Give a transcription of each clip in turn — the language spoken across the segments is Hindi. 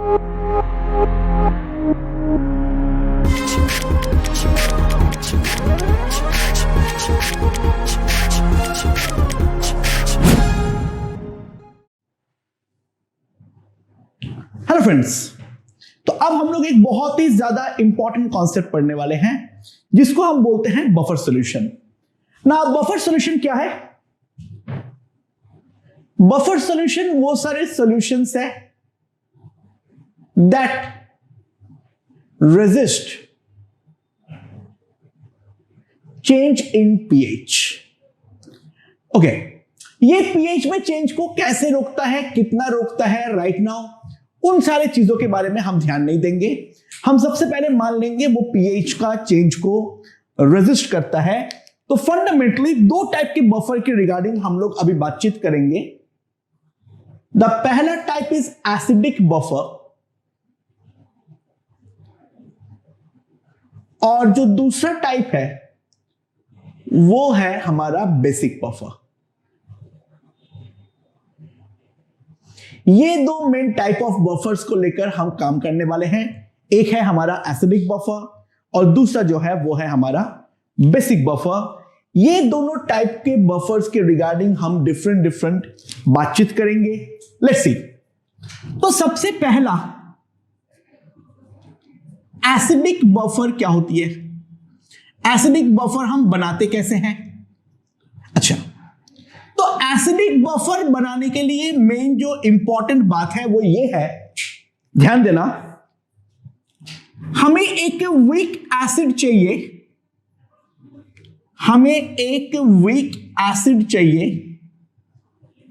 हेलो फ्रेंड्स, तो अब हम लोग एक बहुत ही ज्यादा इंपॉर्टेंट कॉन्सेप्ट पढ़ने वाले हैं जिसको हम बोलते हैं बफर सॉल्यूशन। ना बफर सॉल्यूशन क्या है? बफर सॉल्यूशन वो सारे सॉल्यूशंस है that resist change in pH. Okay, ये पीएच में चेंज को कैसे रोकता है, कितना रोकता है राइट नाउ, उन सारे चीजों के बारे में हम ध्यान नहीं देंगे। हम सबसे पहले मान लेंगे वो पीएच का चेंज को रेजिस्ट करता है। तो फंडामेंटली दो टाइप के बफर के रिगार्डिंग हम लोग अभी बातचीत करेंगे। द पहला टाइप इज एसिडिक बफर और जो दूसरा टाइप है वो है हमारा बेसिक बफर। ये दो मेन टाइप ऑफ बफर्स को लेकर हम काम करने वाले हैं। एक है हमारा एसिडिक बफर और दूसरा जो है वो है हमारा बेसिक बफर। ये दोनों टाइप के बफर्स के रिगार्डिंग हम डिफरेंट बातचीत करेंगे। Let's see. तो सबसे पहला एसिडिक बफर क्या होती है? एसिडिक बफर हम बनाते कैसे हैं? अच्छा, तो एसिडिक बफर बनाने के लिए मेन जो इंपॉर्टेंट बात है वो ये है, ध्यान देना, हमें एक वीक एसिड चाहिए। हमें एक वीक एसिड चाहिए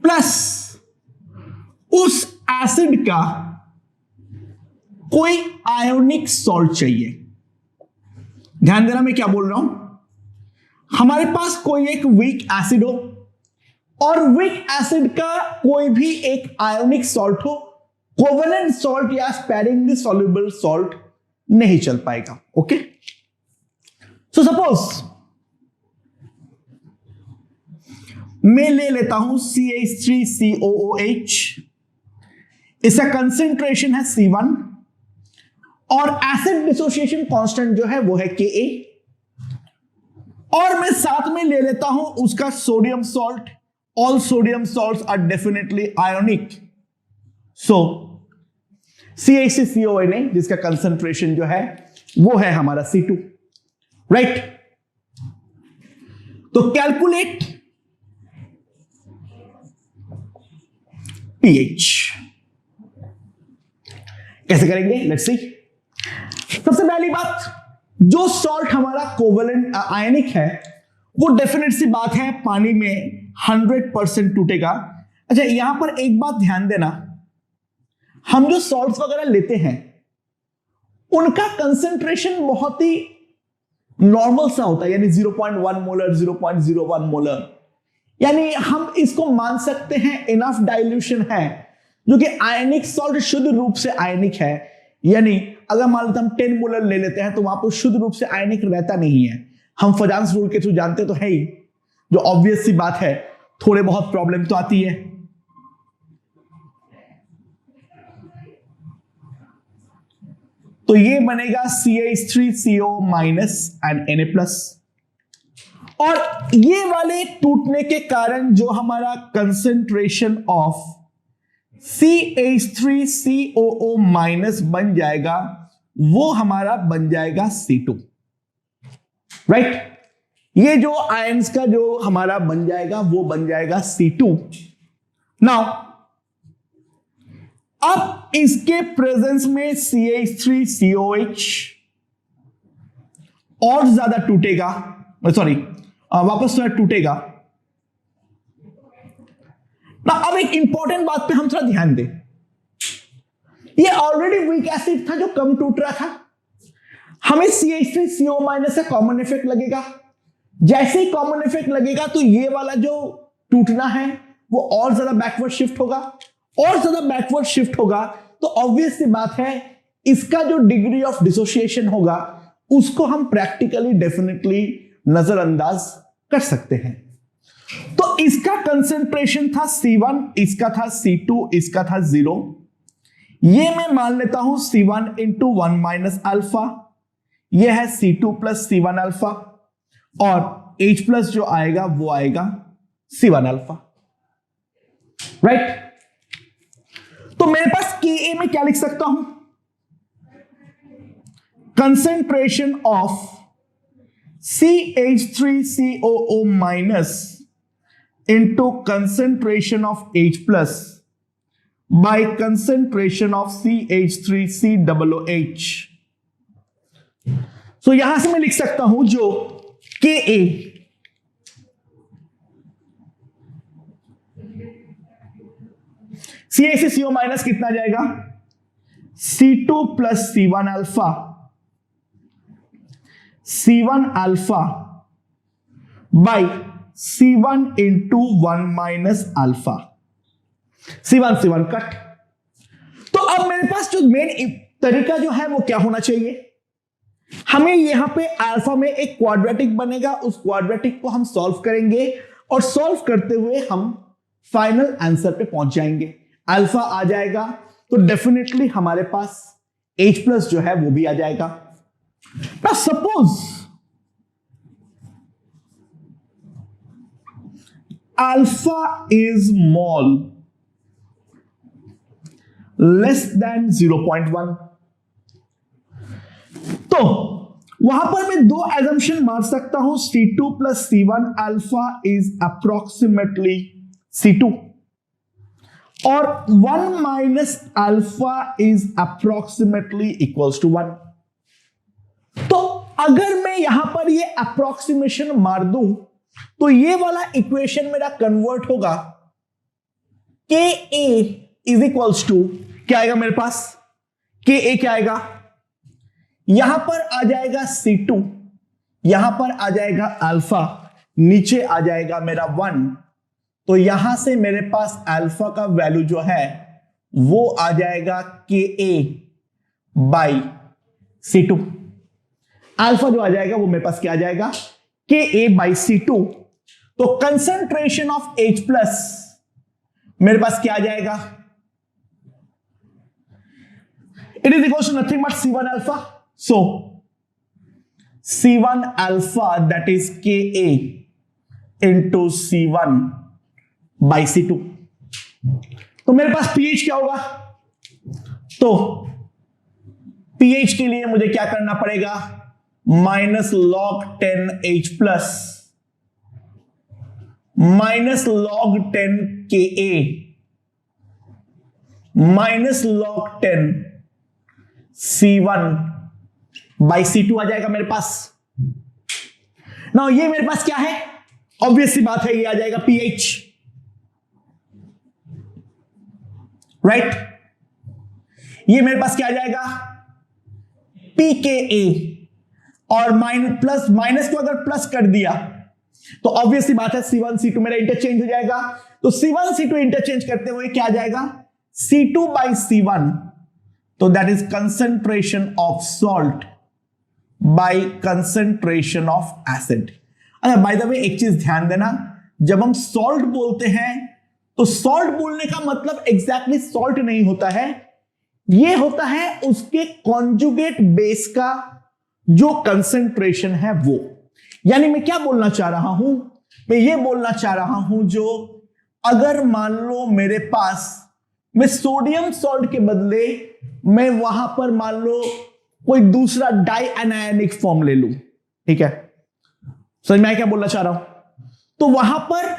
प्लस उस एसिड का कोई आयोनिक सॉल्ट चाहिए। ध्यान देना मैं क्या बोल रहा हूं। हमारे पास कोई एक वीक एसिड हो और वीक एसिड का कोई भी एक आयोनिक सॉल्ट हो, कोवेलेंट सॉल्ट या स्पेरिंगली सॉल्युबल सॉल्ट नहीं चल पाएगा। ओके, सो सपोज मैं ले लेता हूं CH3COOH, इसका कंसेंट्रेशन है C1 और एसिड डिसोसिएशन कांस्टेंट जो है वो है Ka, और मैं साथ में ले लेता हूं उसका sodium salt. All sodium salts are definitely ionic. So, CH3CONA जिसका कंसंट्रेशन जो है वो है हमारा C2, राइट? तो कैलकुलेट pH। कैसे करेंगे? Let's see. सबसे पहली बात, जो सॉल्ट हमारा कोवेलेंट आयनिक है वो डेफिनेट सी बात है पानी में 100% टूटेगा। अच्छा, यहां पर एक बात ध्यान देना, हम जो सॉल्ट्स वगैरह लेते हैं उनका कंसेंट्रेशन बहुत ही नॉर्मल सा होता है, यानी 0.1 मोलर, 0.01 मोलर, यानी हम इसको मान सकते हैं इनफ डाइल्यूशन है, जो कि आयनिक सॉल्ट शुद्ध रूप से आयनिक है। यानी अगर मान लेते हम 10 मोलर ले लेते हैं तो वहां पर शुद्ध रूप से आयनिक रहता नहीं है। हम फजांस रूल के थ्रू जानते तो है ही, जो ऑब्वियस सी बात है, थोड़े बहुत प्रॉब्लम तो आती है। तो ये बनेगा CH3CO- and Na+, और ये वाले टूटने के कारण जो हमारा कंसेंट्रेशन ऑफ CH3COO- बन जाएगा वो हमारा बन जाएगा C2, राइट? ये जो आयंस का जो हमारा बन जाएगा वो बन जाएगा C2। नाउ अब इसके प्रेजेंस में CH3COH और ज्यादा टूटेगा, सॉरी वापस थोड़ा टूटेगा ना। अब एक इंपॉर्टेंट बात पे हम थोड़ा ध्यान दें, ये ऑलरेडी वीक एसिड था जो कम टूट रहा था, हमें CH3CO- से कॉमन इफेक्ट लगेगा। जैसे ही कॉमन इफेक्ट लगेगा तो ये वाला जो टूटना है वो और ज्यादा बैकवर्ड शिफ्ट होगा, और ज्यादा बैकवर्ड शिफ्ट होगा तो ऑब्वियस सी बात है इसका जो डिग्री ऑफ डिसोसिएशन होगा उसको हम प्रैक्टिकली डेफिनेटली नजरअंदाज कर सकते हैं। तो इसका कंसेंट्रेशन था C1, इसका था C2, इसका था 0। ये मैं मान लेता हूं C1 इंटू 1 माइनस अल्फा, यह है C2 प्लस C1 अल्फा, और H प्लस जो आएगा वो आएगा C1 अल्फा, राइट। तो मेरे पास Ka में क्या लिख सकता हूं, concentration of CH3COO minus into concentration of H plus by concentration of CH3COOH। सो यहां से मैं लिख सकता हूं जो Ka CH3CO माइनस कितना जाएगा, C2 plus C1 alpha, C1 alpha by C1 into 1 minus alpha, C1 cut. तो अब मेरे पास जो मेन तरीका जो है वो क्या होना चाहिए, हमें यहां पे अल्फा में एक क्वाड्रेटिक बनेगा, उस क्वाड्रेटिक को हम सॉल्व करेंगे और सॉल्व करते हुए हम फाइनल आंसर पे पहुंच जाएंगे। अल्फा आ जाएगा तो डेफिनेटली हमारे पास H प्लस जो है वो भी आ जाएगा। Now suppose alpha is small less than 0.1, तो वहां पर मैं दो एजम्पशन मार सकता हूं, C2 plus C1 alpha is approximately C2 और 1 minus alpha is approximately equals to 1। तो अगर मैं यहां पर ये अप्रोक्सीमेशन मार दूं तो ये वाला इक्वेशन मेरा कन्वर्ट होगा, Ka इज इक्वल्स टू क्या आएगा मेरे पास, Ka क्या आएगा, यहां पर आ जाएगा C2, यहां पर आ जाएगा अल्फा, नीचे आ जाएगा मेरा 1, तो यहां से मेरे पास अल्फा का वैल्यू जो है वो आ जाएगा Ka बाई C2। अल्फा जो आ जाएगा वो मेरे पास क्या आ जाएगा, Ka बाई C2। तो कंसेंट्रेशन ऑफ H प्लस मेरे पास क्या आ जाएगा, it is equal to nothing but C1 alpha. So C1 alpha that is Ka into C1 by C2। तो मेरे पास pH क्या होगा, तो pH के लिए मुझे क्या करना पड़ेगा, minus log 10 H plus minus log 10 Ka minus log 10 C1 by C2 आ जाएगा मेरे पास। ना ये मेरे पास क्या है, ऑब्वियस सी बात है ये आ जाएगा pH, राइट। ये मेरे पास क्या आ जाएगा, pKa, और माइनस को अगर प्लस कर दिया तो ऑब्वियसली बात है C1 C2 मेरा इंटरचेंज हो जाएगा। तो C1 C2 इंटरचेंज करते हुए क्या आ जाएगा, C2 बाई C1, तो that is concentration of salt by concentration of acid. अच्छा बाय द वे एक चीज ध्यान देना, जब हम सॉल्ट बोलते हैं तो सॉल्ट बोलने का मतलब एग्जैक्टली सॉल्ट नहीं होता है, यह होता है उसके कॉन्जुगेट बेस का जो कंसेंट्रेशन है वो। यानी मैं क्या बोलना चाह रहा हूं, मैं ये बोलना चाह रहा हूं जो अगर मान लो मेरे पास मैं सोडियम सॉल्ट के बदले मैं वहां पर मान लो कोई दूसरा डाई एनायनिक फॉर्म ले लूं, ठीक है, समझ में क्या बोलना चाह रहा हूं। तो वहां पर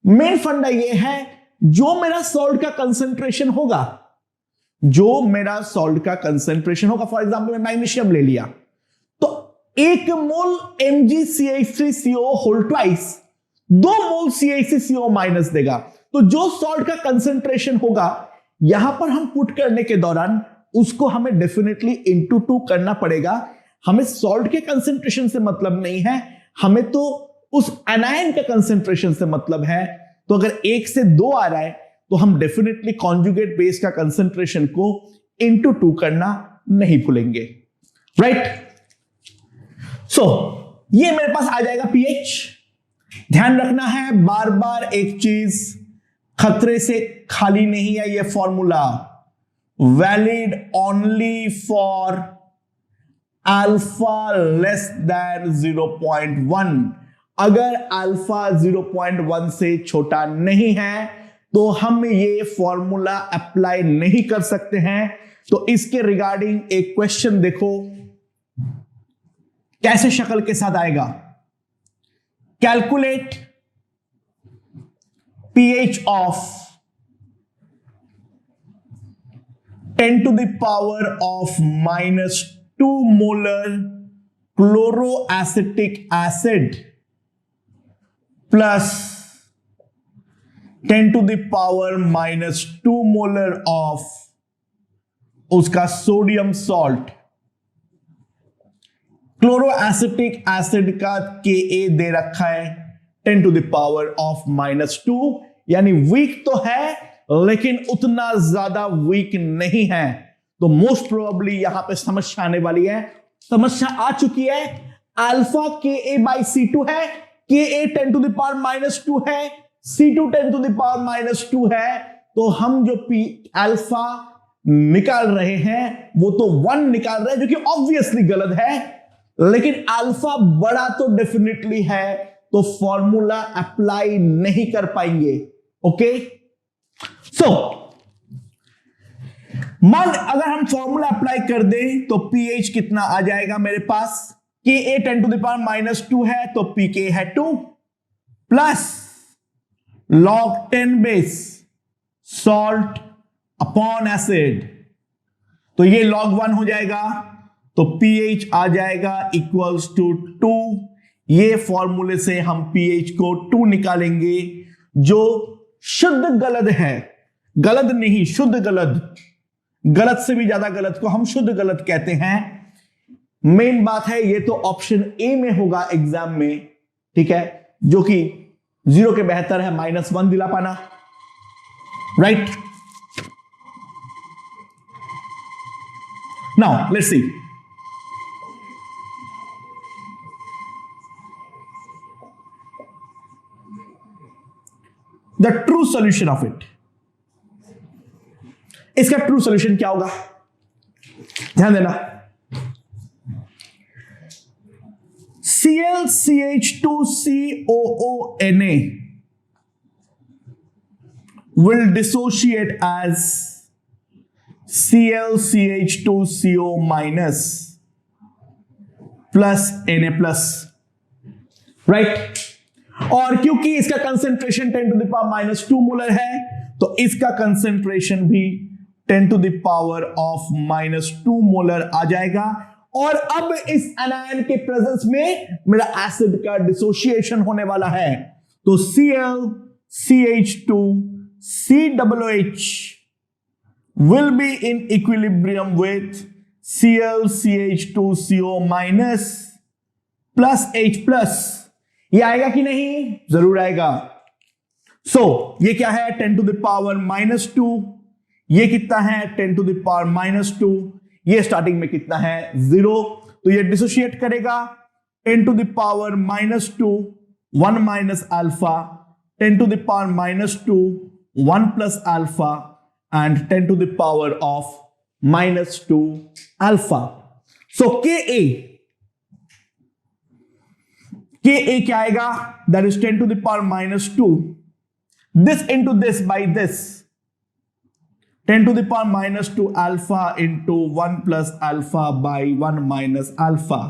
मेन फंडा ये है, जो मेरा सॉल्ट का कंसेंट्रेशन होगा, जो मेरा सॉल्ट का कंसेंट्रेशन होगा, फॉर एग्जांपल मैं मैग्नीशियम ले लिया तो 1 मोल MgCH3CO होल ट्वाइस 2 मोल CH3CO माइनस देगा। तो जो सॉल्ट का कंसेंट्रेशन होगा यहां पर हम पुट करने के दौरान उसको हमें डेफिनेटली इंटू 2 करना पड़ेगा। हमें सॉल्ट के कंसेंट्रेशन से मतलब नहीं है, हमें तो उस एनायन का कंसेंट्रेशन से मतलब है। तो अगर 1 से 2 आ रहा है तो हम डेफिनेटली कॉन्जुगेट बेस का कंसेंट्रेशन को इंटू 2 करना नहीं भूलेंगे, राइट। सो ये मेरे पास आ जाएगा pH। ध्यान रखना है बार बार एक चीज, खतरे से खाली नहीं है ये formula, valid only for alpha less than 0.1। अगर अल्फा 0.1 से छोटा नहीं है तो हम ये फॉर्मूला अप्लाई नहीं कर सकते हैं। तो इसके रिगार्डिंग एक क्वेश्चन देखो कैसे शक्ल के साथ आएगा। Calculate pH of 10 to the power of -2 molar chloroacetic acid plus 10 to the power -2 molar of उसका सोडियम सॉल्ट। क्लोरोएसिटिक एसिड का Ka दे रखा है 10 to the power of -2, यानी वीक तो है लेकिन उतना ज्यादा वीक नहीं है। तो मोस्ट प्रोबेबली यहां पे समस्या आने वाली है। समस्या आ चुकी है। अल्फा Ka/C2 है, Ka 10 to the power -2 है, C2 10 to the power -2 है। तो हम जो P अल्फा निकाल रहे हैं वो तो 1 निकाल रहे हैं, जो कि ऑब्वियसली गलत है, लेकिन अल्फा बड़ा तो डेफिनेटली है, तो फॉर्मूला अप्लाई नहीं कर पाएंगे। ओके, सो मान अगर हम फॉर्मूला अप्लाई कर दें तो pH कितना आ जाएगा मेरे पास। Ka 10 to the power -2 है तो Pk है 2 plus log 10 base salt upon acid, तो ये log 1 हो जाएगा, तो pH आ जाएगा इक्वल्स टू 2। ये फॉर्मूले से हम pH को 2 निकालेंगे, जो शुद्ध गलत है। गलत नहीं, शुद्ध गलत। गलत से भी ज्यादा गलत को हम शुद्ध गलत कहते हैं। मेन बात है ये तो ऑप्शन ए में होगा एग्जाम में, ठीक है, जो कि 0 के बेहतर है -1 दिला पाना, right. Now let's see, the true solution of it. इसका ट्रू सॉल्यूशन क्या होगा, ध्यान देना। ClCH2COONA will dissociate as ClCH2CO minus plus Na plus, right. और क्योंकि इसका concentration 10 to the power -2 molar है, तो इसका कंसेंट्रेशन भी 10 to the power of -2 molar आ जाएगा। और अब इस एनायन के प्रेजेंस में मेरा एसिड का डिसोसिएशन होने वाला है, तो ClCH2COOH will be in equilibrium with ClCH2CO minus plus H plus। ये आएगा कि नहीं, जरूर आएगा। ये क्या है 10 to the power -2, ये कितना है 10 to the power -2, ये स्टार्टिंग में कितना है 0, तो ये डिसोशिएट करेगा 10 to the power -2 1 minus alpha, 10 to the power -2 1 plus alpha and 10 to the power of -2 alpha। Ka क्या आएगा, that is 10 to the power -2, this into this by this, 10 to the power -2 alpha into 1 plus alpha by 1 minus alpha।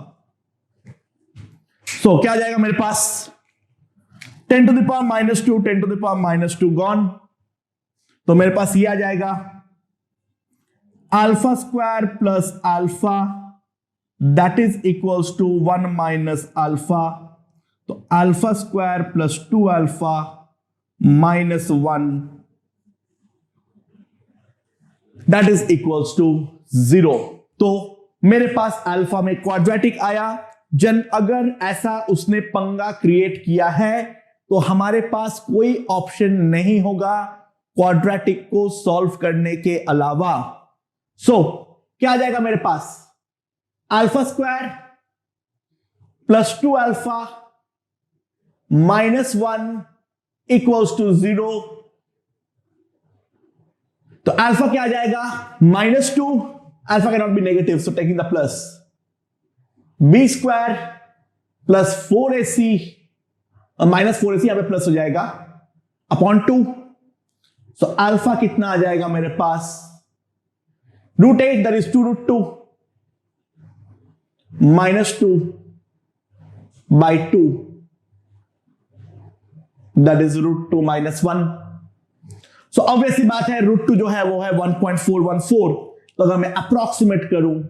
क्या आ जाएगा मेरे पास 10 to the power -2, 10 to the power -2 gone, तो मेरे पास ये आ जाएगा alpha square plus alpha that is equals to 1 minus alpha, तो alpha square plus 2 alpha minus 1 that is equals to 0। तो मेरे पास अल्फा में क्वाड्रेटिक आया। अगर ऐसा उसने पंगा क्रिएट किया है तो हमारे पास कोई ऑप्शन नहीं होगा क्वाड्रेटिक को सॉल्व करने के अलावा। क्या आ जाएगा मेरे पास, alpha square plus 2 alpha -1 equals to 0। तो अल्फा क्या आ जाएगा, -2, alpha cannot be negative, so taking the plus, b square plus 4ac, -4ac यहां पे प्लस हो जाएगा, अपॉन 2। सो अल्फा कितना आ जाएगा मेरे पास, √8, that is 2√2, -2 by 2, that is √2 - 1। So obviously बात है, √2 जो है वो है 1.414, तो अगर मैं अप्रोक्सीमेट करूं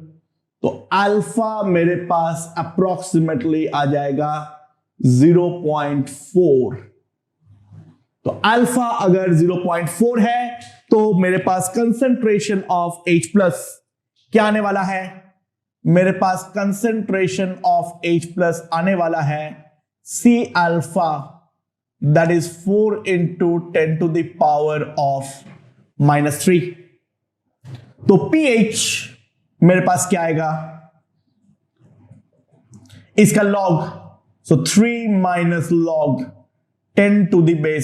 तो अल्फा मेरे पास अप्रोक्सीमेटली आ जाएगा 0.4। तो अल्फा अगर 0.4 है तो मेरे पास कंसंट्रेशन ऑफ H+ क्या आने वाला है, मेरे पास कंसंट्रेशन ऑफ H+ आने वाला है C अल्फा, दैट इज 4 × 10⁻³ तो pH मेरे पास क्या आएगा, इसका log, so 3 - log 10⁻⁴,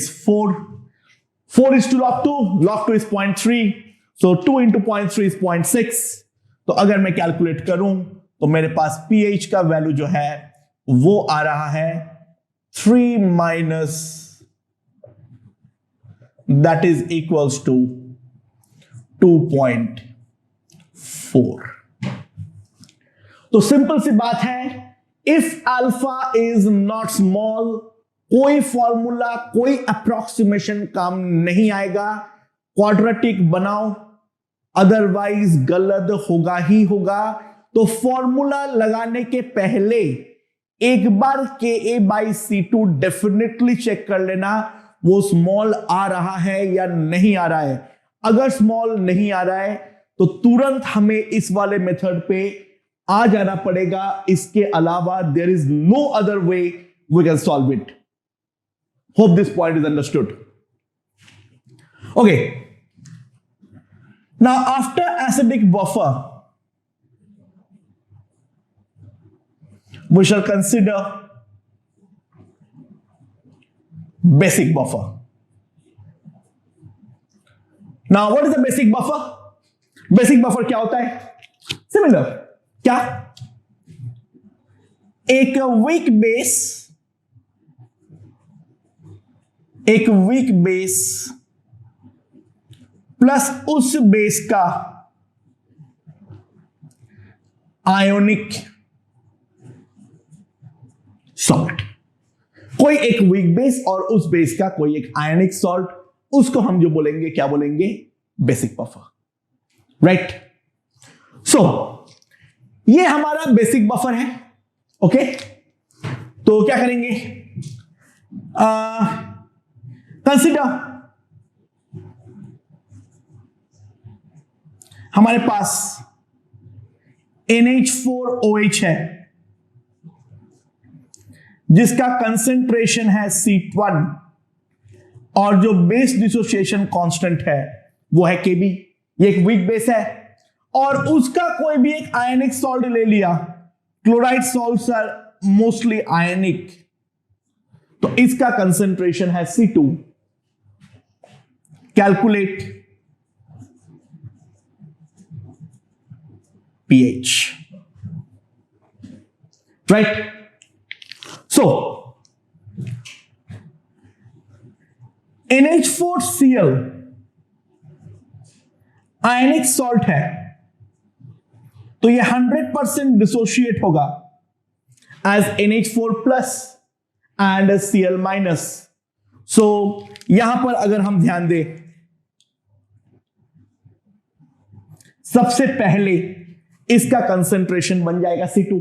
4 is to log 2 is 0.3, so 2 × 0.3 is 0.6। तो अगर मैं कैलकुलेट करूं तो मेरे पास pH का वैल्यू जो है वो आ रहा है 3 that is equals to 2.4। तो सिंपल सी बात है, if alpha is not small, कोई फॉर्मूला कोई अप्रोक्सीमेशन काम नहीं आएगा, क्वाड्रेटिक बनाओ, अदरवाइज गलत होगा ही होगा। तो फॉर्मूला लगाने के पहले एक बार Ka/C2 डेफिनेटली चेक कर लेना वो स्मॉल आ रहा है या नहीं आ रहा है। अगर स्मॉल नहीं आ रहा है तो तुरंत हमें इस वाले मेथड पे आ जाना पड़ेगा, इसके अलावा there is no other way we can solve it. Hope this point is understood. Okay, now after acidic buffer we shall consider basic buffer. Now what is the basic buffer? Basic buffer क्या होता है? Similar, क्या? एक weak base प्लस उस बेस का आयोनिक सॉल्ट। कोई एक वीक बेस और उस बेस का कोई एक आयनिक सॉल्ट, उसको हम जो बोलेंगे क्या बोलेंगे, बेसिक बफर, राइट। सो ये हमारा बेसिक बफर है। ओके, तो क्या करेंगे, कंसीडर हमारे पास NH4OH है जिसका कंसेंट्रेशन है C1 और जो बेस डिसोसिएशन कांस्टेंट है वो है Kb। ये एक वीक बेस है और उसका कोई भी एक आयनिक सॉल्ट ले लिया। क्लोराइड सॉल्ट्स आर मोस्टली आयनिक, तो इसका कंसेंट्रेशन है C2। Calculate pH, right. So, NH4Cl ionic salt है तो ये 100% डिसोशिएट होगा एज NH4+ एंड Cl-। सो यहां पर अगर हम ध्यान दें, सबसे पहले इसका कंसेंट्रेशन बन जाएगा C2।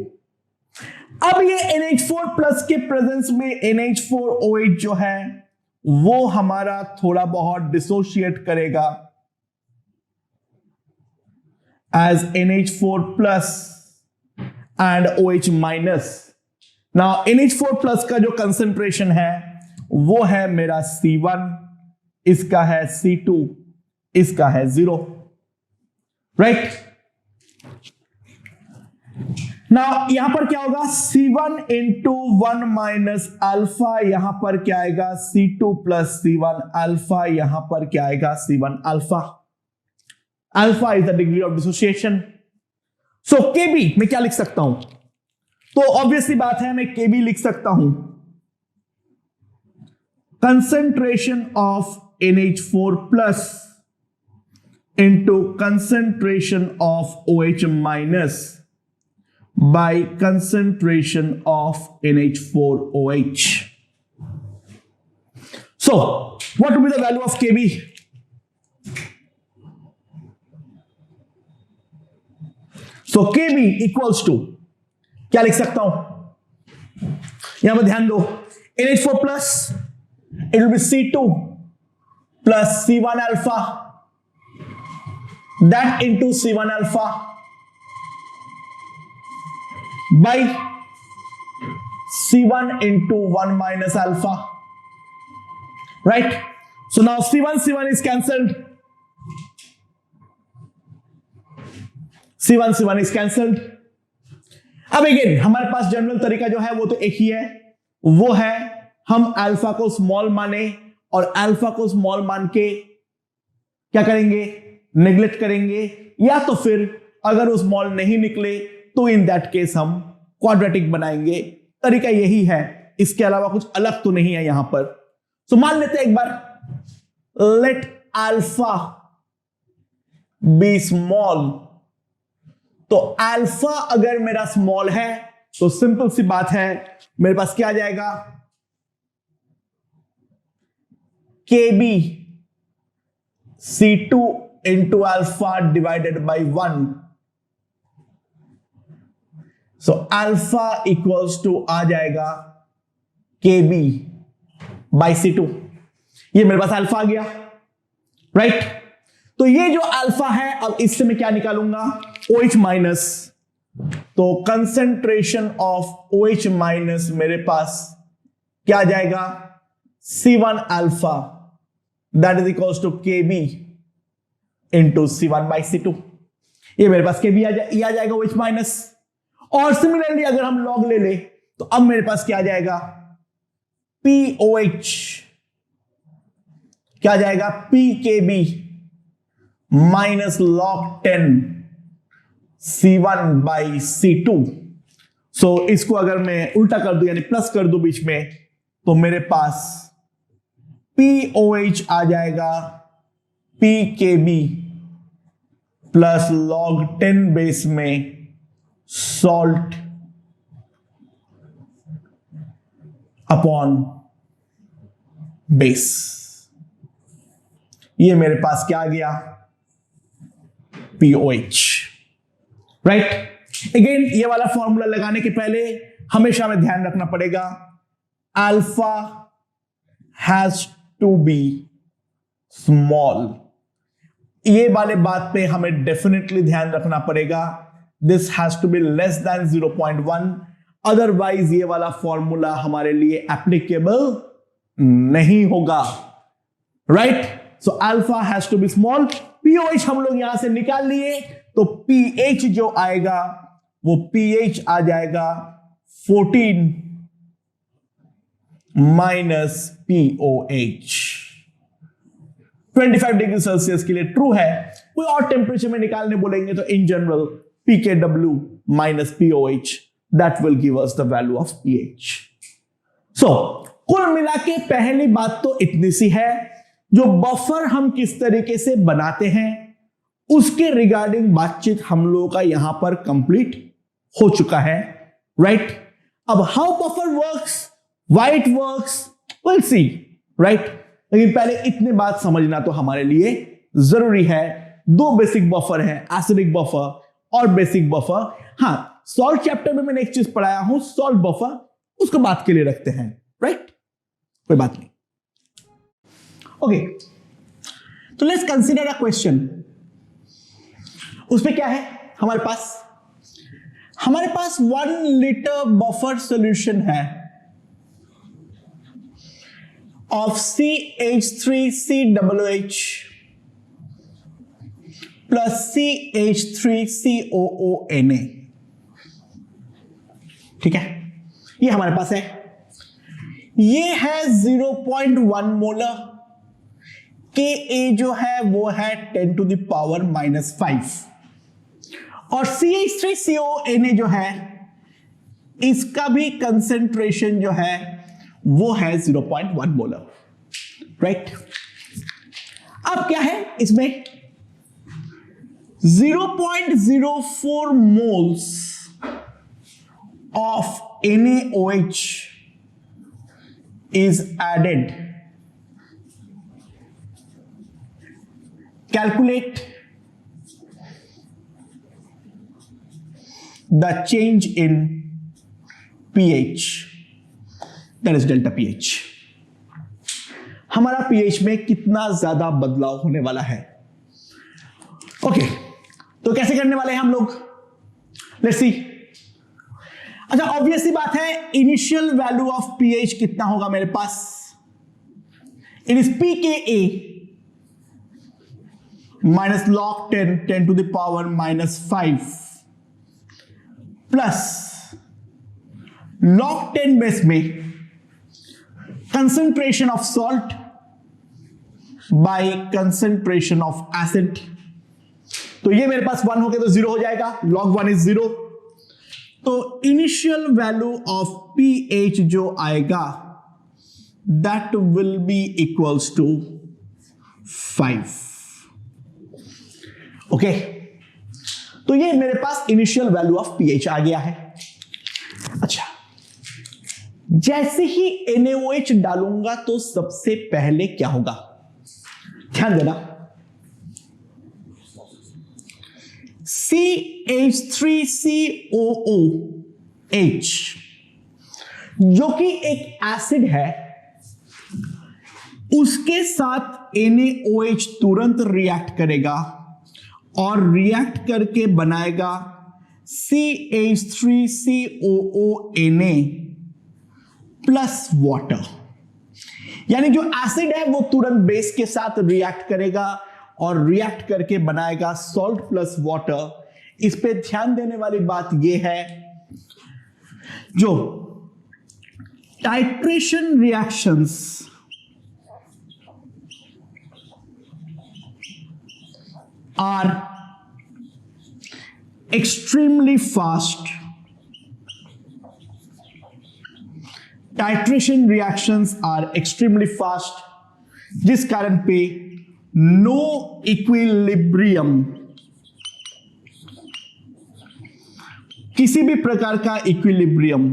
अब ये NH4+ के प्रेजेंस में NH4OH जो है वो हमारा थोड़ा बहुत डिसोशिएट करेगा as NH4+ and OH-। Now NH4+ का जो कंसेंट्रेशन है वो है मेरा C1, इसका है C2, इसका है 0, राइट। नाउ यहां पर क्या होगा, C1 × 1 - अल्फा, यहां पर क्या आएगा C2 + C1 अल्फा, यहां पर क्या आएगा C1 alpha. Alpha is the degree of dissociation. So Kb मैं क्या लिख सकता हूं? तो ऑब्वियसली बात है, मैं केबी लिख सकता हूं concentration of NH4 plus into concentration of OH minus by concentration of NH4OH. So, what will be the value of Kb? So, Kb equals to, क्या लिख सकता हूं? यहां पर ध्यान दो, NH4 plus, it will be C2 plus C1 alpha, that into C1 alpha by C1 into 1 minus alpha, right? So now C1 is cancelled. C1 is cancelled. अब अगेन हमारे पास जनरल तरीका जो है वो तो एक ही है, वो है हम अल्फा को स्मॉल माने और अल्फा को स्मॉल मान के क्या करेंगे, नेग्लेक्ट करेंगे, या तो फिर अगर वो स्मॉल नहीं निकले तो इन दैट केस हम क्वाड्रेटिक बनाएंगे. तरीका यही है, इसके अलावा कुछ अलग तो नहीं है यहां पर. सो मान लेते हैं एक बार, लेट अल्फा बी स्मॉल. तो अल्फा अगर मेरा स्मॉल है तो सिंपल सी बात है, मेरे पास क्या आ जाएगा, KB C2 into alpha divided by 1. So alpha equals to आ जाएगा KB by C2. ये मेरे पास अल्फा आ गया, राइट? तो ये जो अल्फा है, अब इससे मैं क्या निकालूंगा, OH माइनस. तो कंसेंट्रेशन ऑफ OH माइनस मेरे पास क्या आ जाएगा, C1 alpha, that is equals to KB into C1 by C2. ये मेरे पास KB आ जाएगा OH माइनस. और सिमिलरली अगर हम लॉग ले ले तो अब मेरे पास क्या आ जाएगा, POH क्या आ जाएगा, PKB minus log 10 C1 by C2. सो इसको अगर मैं उल्टा कर दूं यानी प्लस कर दूं बीच में, तो मेरे पास POH आ जाएगा PKB प्लस लॉग 10 बेस में सॉल्ट अपॉन बेस. ये मेरे पास क्या आ गया, POH, राइट? अगेन ये वाला फॉर्मूला लगाने के पहले हमेशा हमें ध्यान रखना पड़ेगा, alpha has to be small. ये वाले बात पे हमें डेफिनेटली ध्यान रखना पड़ेगा, this has to be less than 0.1, otherwise ये वाला फॉर्मूला हमारे लिए एप्लीकेबल नहीं होगा, right? So alpha has to be small. POH हम लोग यहां से निकाल लिए, तो pH जो आएगा वो pH आ जाएगा 14 माइनस POH. 25 डिग्री सेल्सियस के लिए ट्रू है. कोई और टेम्परेचर में निकालने बोलेंगे तो in general pKw minus POH, that will give us the value of pH. सो कुल मिला के पहली बात तो इतनी सी है, जो बफर हम किस तरीके से बनाते हैं उसके रिगार्डिंग बातचीत हम लोगों का यहां पर कंप्लीट हो चुका है, राइट? अब how buffer works, why it works, will see, right? लेकिन पहले इतने बात समझना तो हमारे लिए जरूरी है. दो बेसिक बफर है, एसिडिक बफर और बेसिक बफर. हां, सॉल्ट चैप्टर में मैंने एक चीज पढ़ाया हूं, सॉल्ट बफर, उसको बात के लिए रखते हैं, राइट? कोई बात नहीं. ओके, तो लेट्स कंसीडर अ क्वेश्चन. उसमें क्या है हमारे पास 1 लीटर बफर सॉल्यूशन है ऑफ CH3COOH प्लस CH3COONA. ठीक है, ये हमारे पास है. ये है 0.1 मोलर. के ए जो है वो है 10 to the power -5 और CH3CONA जो है इसका भी कंसेंट्रेशन जो है वो है 0.1 मोलर, राइट। अब क्या है इसमें 0.04 moles of NaOH is added. Calculate the change in pH, that is delta pH. हमारा pH में कितना ज्यादा बदलाव होने वाला है। ओके, तो कैसे करने वाले हैं हम लोग, लेट्स सी। अच्छा, ऑब्वियस सी बात है, इनिशियल वैल्यू ऑफ pH कितना होगा मेरे पास, it is pKa minus log 10 to the power -5 plus log 10 base में concentration of salt by concentration of acid। तो ये मेरे पास 1 होके तो 0 हो जाएगा, log 1 is 0। तो इनिशियल वैल्यू ऑफ pH जो आएगा that will be equals to 5। Okay, तो ये मेरे पास इनिशियल वैल्यू ऑफ pH आ गया है। अच्छा, जैसे ही NaOH डालूंगा तो सबसे पहले क्या होगा, ध्यान देना, CH3COOH जो कि एक एसिड है, उसके साथ NaOH तुरंत रिएक्ट करेगा और रिएक्ट करके बनाएगा CH3COONA प्लस वाटर। यानी जो एसिड है वो तुरंत बेस के साथ रिएक्ट करेगा और रिएक्ट करके बनाएगा सॉल्ट प्लस वाटर। इस पे ध्यान देने वाली बात यह है, जो titration reactions are extremely fast. Titration reactions are extremely fast, जिस कारण पे no equilibrium, किसी भी प्रकार का equilibrium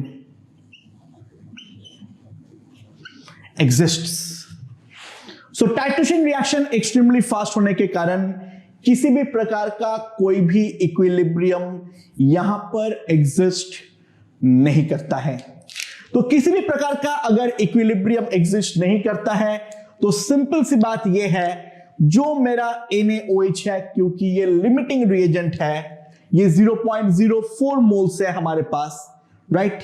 exists. So titration reaction extremely fast होने के कारण किसी भी प्रकार का कोई भी इक्विलिब्रियम यहां पर एग्जिस्ट नहीं करता है। तो किसी भी प्रकार का अगर इक्विलिब्रियम एग्जिस्ट नहीं करता है तो सिंपल सी बात यह है, जो मेरा NaOH है, क्योंकि ये लिमिटिंग रिएजेंट है, ये 0.04 मोल्स है हमारे पास, राइट,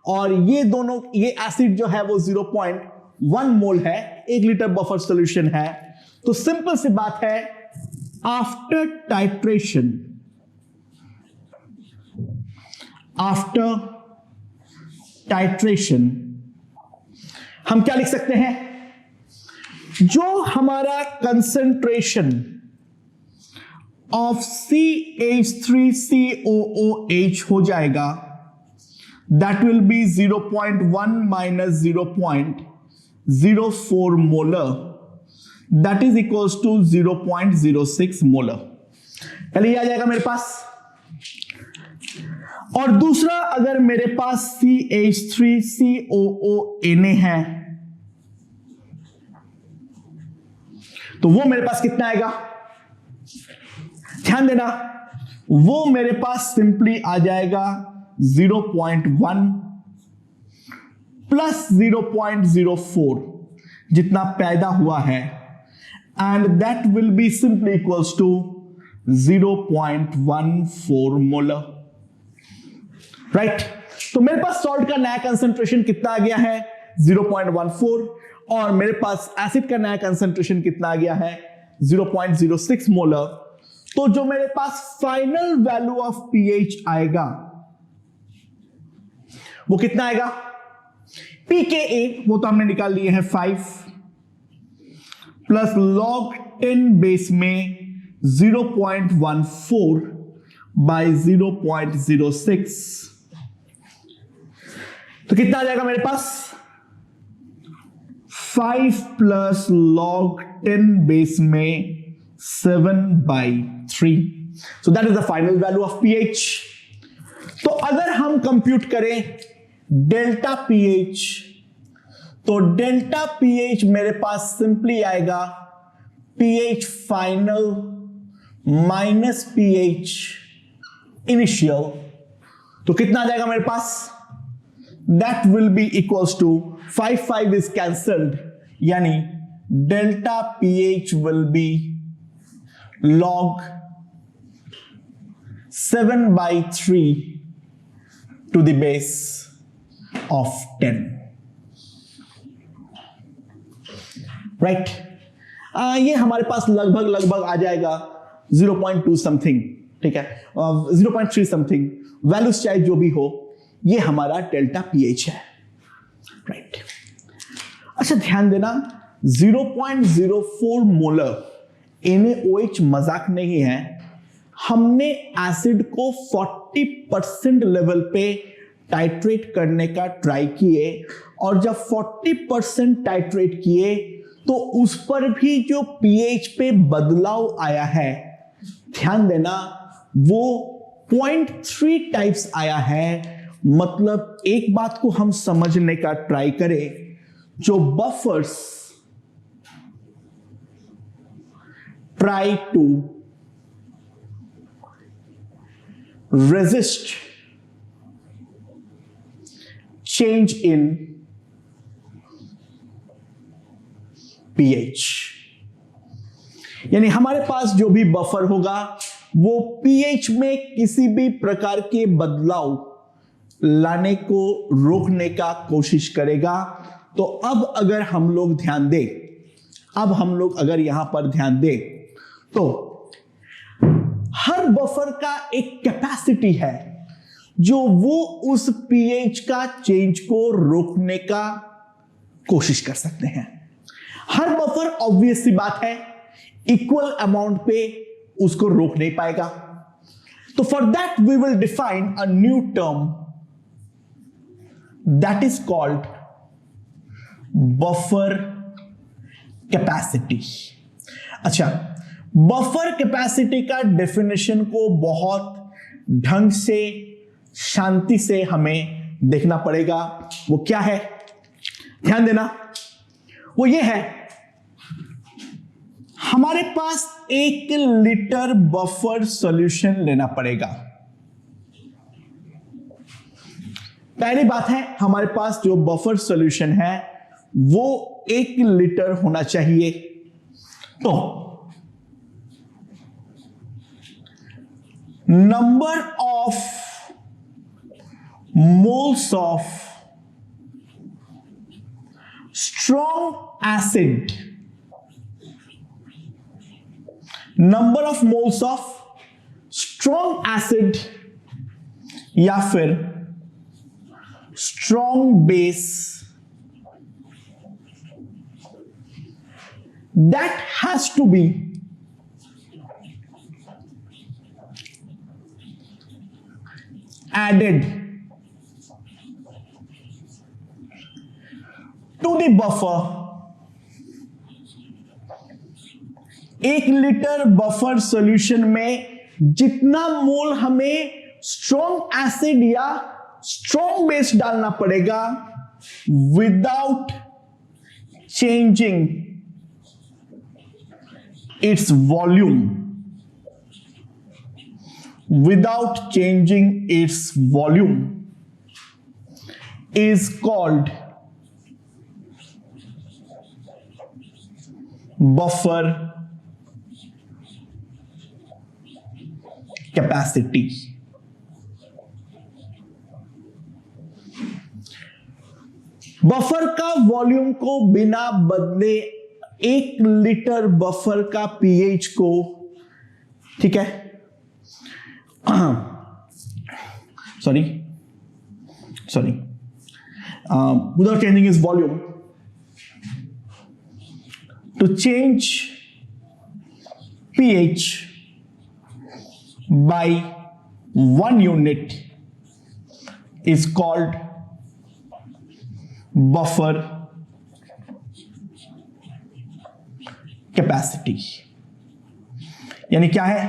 और ये दोनों, ये एसिड जो है वो 0.1 मोल है, 1 लीटर बफर सॉल्यूशन है। तो सिंपल सी बात है, after titration हम क्या लिख सकते हैं, जो हमारा कंसंट्रेशन ऑफ CH3COOH हो जाएगा, that will be 0.1 minus 0.04 molar, that is equals to 0.06 molar. पहले ये आ जाएगा मेरे पास। और दूसरा, अगर मेरे पास CH3COONA है तो वो मेरे पास कितना आएगा, ध्यान देना, वो मेरे पास सिंपली आ जाएगा 0.1 प्लस 0.04 जितना पैदा हुआ है, and that will be simply equals to 0.14 molar, right? तो मेरे पास सॉल्ट का नया कंसंट्रेशन कितना आ गया है, 0.14, और मेरे पास एसिड का नया कंसंट्रेशन कितना आ गया है, 0.06 मोलर। तो जो मेरे पास फाइनल वैल्यू ऑफ pH आएगा वो कितना आएगा, pKa वो तो हमने निकाल लिए हैं 5 प्लस log 10 बेस में 0.14 बाय 0.06, तो कितना आ जाएगा मेरे पास? 5 प्लस log 10 बेस में 7/3. So that is the final value of pH. तो अगर हम कंप्यूट करें डेल्टा pH, तो डेल्टा pH मेरे पास सिंपली आएगा pH final minus pH initial. तो कितना आ जाएगा मेरे पास? That will be equals to 5 is cancelled, यानी delta pH will be log 7/3 to the base of 10. Right ये हमारे पास लगभग आ जाएगा 0.2 समथिंग. ठीक है, 0.3 समथिंग. वैल्यूज चाहे जो भी हो, ये हमारा डेल्टा pH है. राइट अच्छा ध्यान देना, 0.04 मोलर NaOH मजाक नहीं है. हमने एसिड को 40% लेवल पे टाइट्रेट करने का ट्राई किए, और जब 40% टाइट्रेट किए तो उस पर भी जो pH पे बदलाव आया है, ध्यान देना, वो 0.3 टाइप्स आया है. मतलब एक बात को हम समझने का ट्राई करें, जो buffers try to resist change in pH. यानी हमारे पास जो भी बफर होगा वो pH में किसी भी प्रकार के बदलाव लाने को रोकने का कोशिश करेगा. तो अब अगर हम लोग ध्यान दें, अगर यहां पर ध्यान दें, तो हर बफर का एक कैपेसिटी है जो वो उस pH का चेंज को रोकने का कोशिश कर सकते हैं. हर बफर ऑब्वियस सी बात है इक्वल अमाउंट पे उसको रोक नहीं पाएगा. तो for that we will define a new term that is called buffer capacity. अच्छा, बफर कैपेसिटी का डेफिनेशन को बहुत ढंग से, शांति से हमें देखना पड़ेगा. वो क्या है? ध्यान देना, वो ये है, हमारे पास 1 लीटर बफर सॉल्यूशन लेना पड़ेगा. पहली बात है, हमारे पास जो बफर सॉल्यूशन है वो 1 लीटर होना चाहिए. तो number of moles of strong acid, number of moles of strong acid या फिर strong base that has to be added to the buffer. 1 litre buffer solution में जितना मोल हमें स्ट्रॉन्ग एसिड या स्ट्रॉन्ग बेस डालना पड़ेगा without changing its volume, without changing its volume, is called buffer capacity. Buffer का वॉल्यूम को बिना बदले 1 लीटर बफर का pH को, ठीक है, sorry, without changing its volume, to change pH by 1 unit is called buffer capacity। यानी क्या है,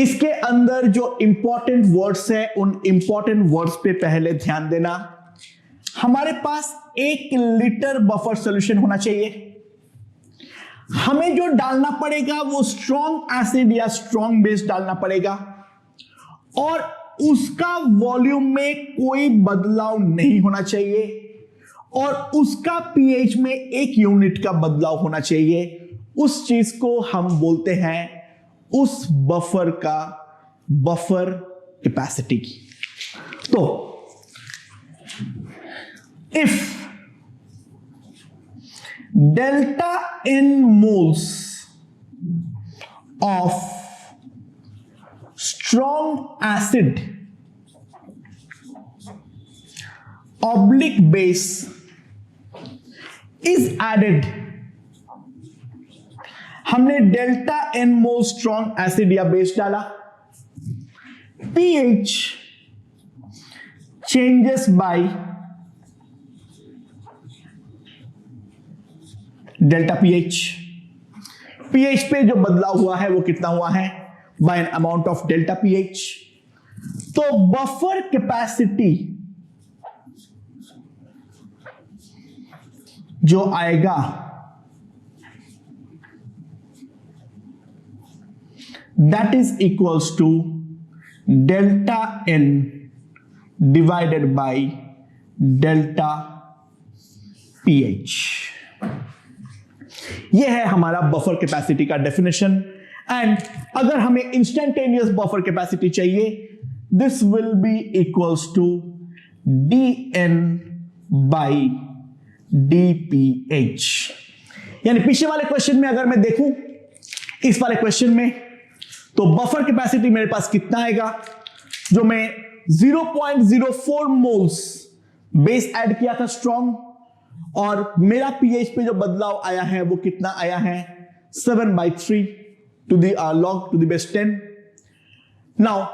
इसके अंदर जो इंपॉर्टेंट वर्ड्स है उन इंपॉर्टेंट वर्ड्स पे पहले ध्यान देना। हमारे पास 1 लीटर बफर सॉल्यूशन होना चाहिए। हमें जो डालना पड़ेगा वो स्ट्रॉन्ग एसिड या स्ट्रॉन्ग बेस डालना पड़ेगा और उसका वॉल्यूम में कोई बदलाव नहीं होना चाहिए और उसका पीएच में 1 यूनिट का बदलाव होना चाहिए। उस चीज को हम बोलते हैं उस बफर का बफर कैपेसिटी। तो if delta n moles of strong acid oblique base is added, हमने डेल्टा n मोल स्ट्रॉन्ग एसिड या बेस डाला, pH changes by delta pH। pH पे जो बदलाव हुआ है वो कितना हुआ है, by an amount of delta pH। तो बफर कैपेसिटी जो आएगा that is equals to delta n divided by delta pH। यह है हमारा बफर कैपेसिटी का डेफिनेशन। एंड अगर हमें इंस्टेंटेनियस बफर कैपेसिटी चाहिए, this will be equals to dn by dpH। यानी पीछे वाले क्वेश्चन में अगर मैं देखूं इस वाले क्वेश्चन में, तो बफर कैपेसिटी मेरे पास कितना आएगा, जो मैं 0.04 मोल्स बेस ऐड किया था स्ट्रॉन्ग, और मेरा पीएच पे जो बदलाव आया है वो कितना आया है, 7/3 to the log to the base 10। Now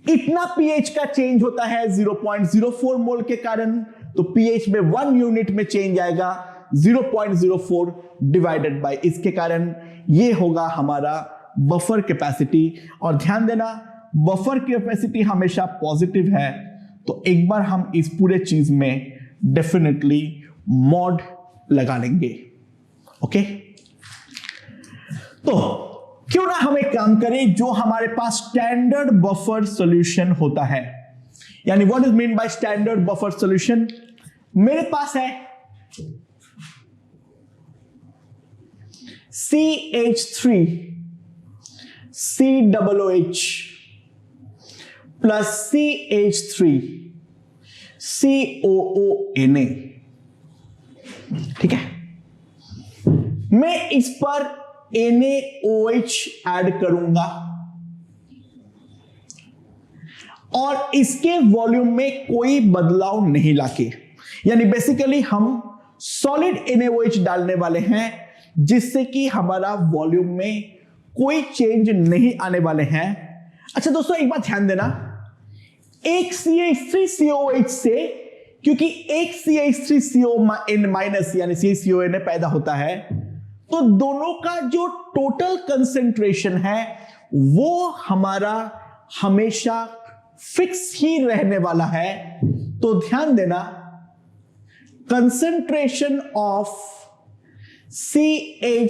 इतना पीएच का चेंज होता है 0.04 मोल के कारण, तो पीएच में 1 यूनिट में चेंज आएगा 0.04 डिवाइडेड बाय इसके कारण। ये होगा हमारा बफर कैपेसिटी। और ध्यान देना, बफर कैपेसिटी हमेशा पॉजिटिव है, तो एक बार हम इस पूरे चीज में डेफिनेटली मॉड लगा लेंगे। ओके, तो क्यों ना हम एक काम करें, जो हमारे पास स्टैंडर्ड बफर सॉल्यूशन होता है, यानी what is mean by standard buffer solution, मेरे पास है CH3 COOH plus CH3 COONA। ठीक है, मैं इस पर NaOH ऐड करूंगा और इसके वॉल्यूम में कोई बदलाव नहीं लाके, यानी बेसिकली हम सॉलिड NaOH डालने वाले हैं, जिससे कि हमारा वॉल्यूम में कोई चेंज नहीं आने वाले हैं। अच्छा दोस्तों, एक बात ध्यान देना, एक CH3COH से, क्योंकि एक CH3CON माइनस यानी CHCONA पैदा होता है, तो दोनों का जो टोटल कंसेंट्रेशन है वो हमारा हमेशा फिक्स ही रहने वाला है। तो ध्यान देना, concentration of CH3COOH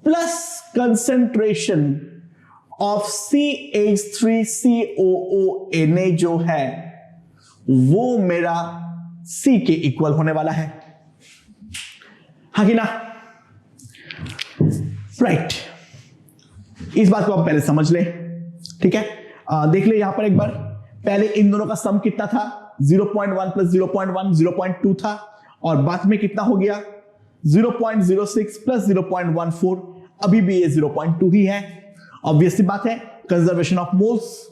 plus concentration of CH3COONA जो है वो मेरा C के इक्वल होने वाला है, हाँ कि ना? राइट, इस बात को आप पहले समझ ले। ठीक है, देख ले यहां पर एक बार, पहले इन दोनों का सम कितना था, 0.1 प्लस 0.1 0.2 था, और बाद में कितना हो गया 0.06 प्लस 0.14, अभी भी ये 0.2 ही है। ऑब्वियस सी बात है, कंजर्वेशन ऑफ मोल्स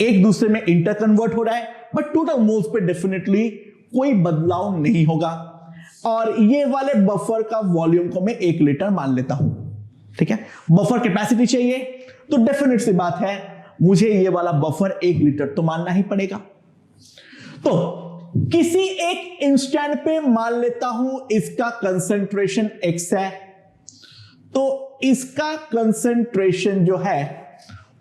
एक दूसरे में इंटर कन्वर्ट हो रहा है, बट टोटल मोल्स पे डेफिनेटली कोई बदलाव नहीं होगा। और ये वाले बफर का वॉल्यूम को मैं 1 लीटर मान लेता हूं, ठीक है। बफर कैपेसिटी चाहिए तो डेफिनेट सी बात है मुझे ये वाला बफर 1 लीटर तो मानना ही पड़ेगा। तो किसी एक इंस्टेंट पे मान लेता हूं इसका कंसंट्रेशन x है, तो इसका कंसंट्रेशन जो है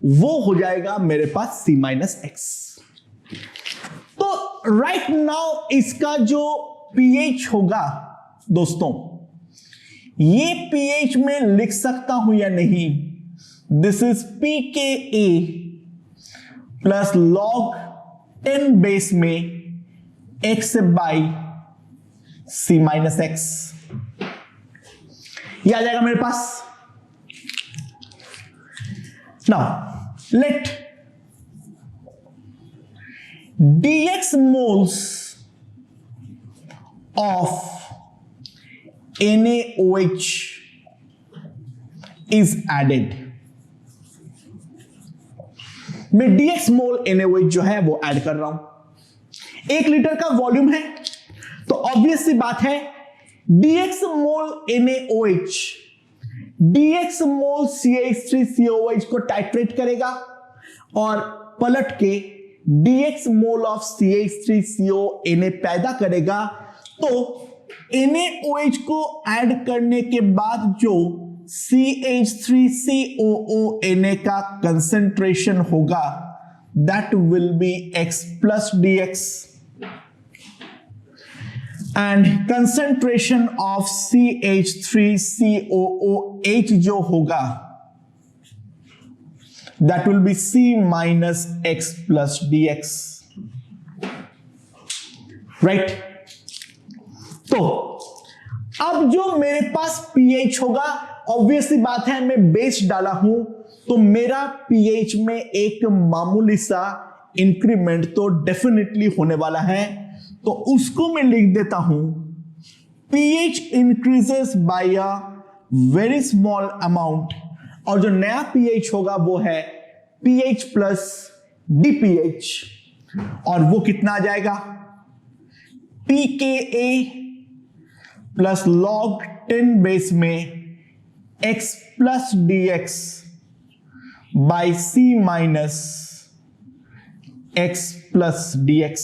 वो हो जाएगा मेरे पास C माइनस एक्स। तो राइट नाउ इसका जो pH होगा दोस्तों, ये pH में लिख सकता हूं या नहीं? This is pKa plus log 10 base में x by C minus x, ये आ जाएगा मेरे पास। Now let dx moles of NaOH is added। मैं dx मोल NaOH जो है वो ऐड कर रहा हूं। 1 लीटर का वॉल्यूम है तो ऑब्वियस सी बात है dx मोल NaOH dx मोल CH3COOH को टाइट्रेट करेगा और पलट के dx mole of CH3CO Na पैदा करेगा। तो NaOH को ऐड करने के बाद जो CH3COO Na का कंसंट्रेशन होगा that will be x plus dx and concentration of CH3COOH जो होगा that will be C minus x plus dx, right? तो अब जो मेरे पास pH होगा, ऑब्वियसली बात है मैं बेस डाला हूं तो मेरा pH में एक मामूली सा इंक्रीमेंट तो डेफिनेटली होने वाला है। तो उसको मैं लिख देता हूं pH increases by a very small amount, और जो नया pH होगा वो है pH प्लस dpH, और वो कितना आ जाएगा? pKa प्लस log 10 बेस में x plus dx by C minus x plus dx।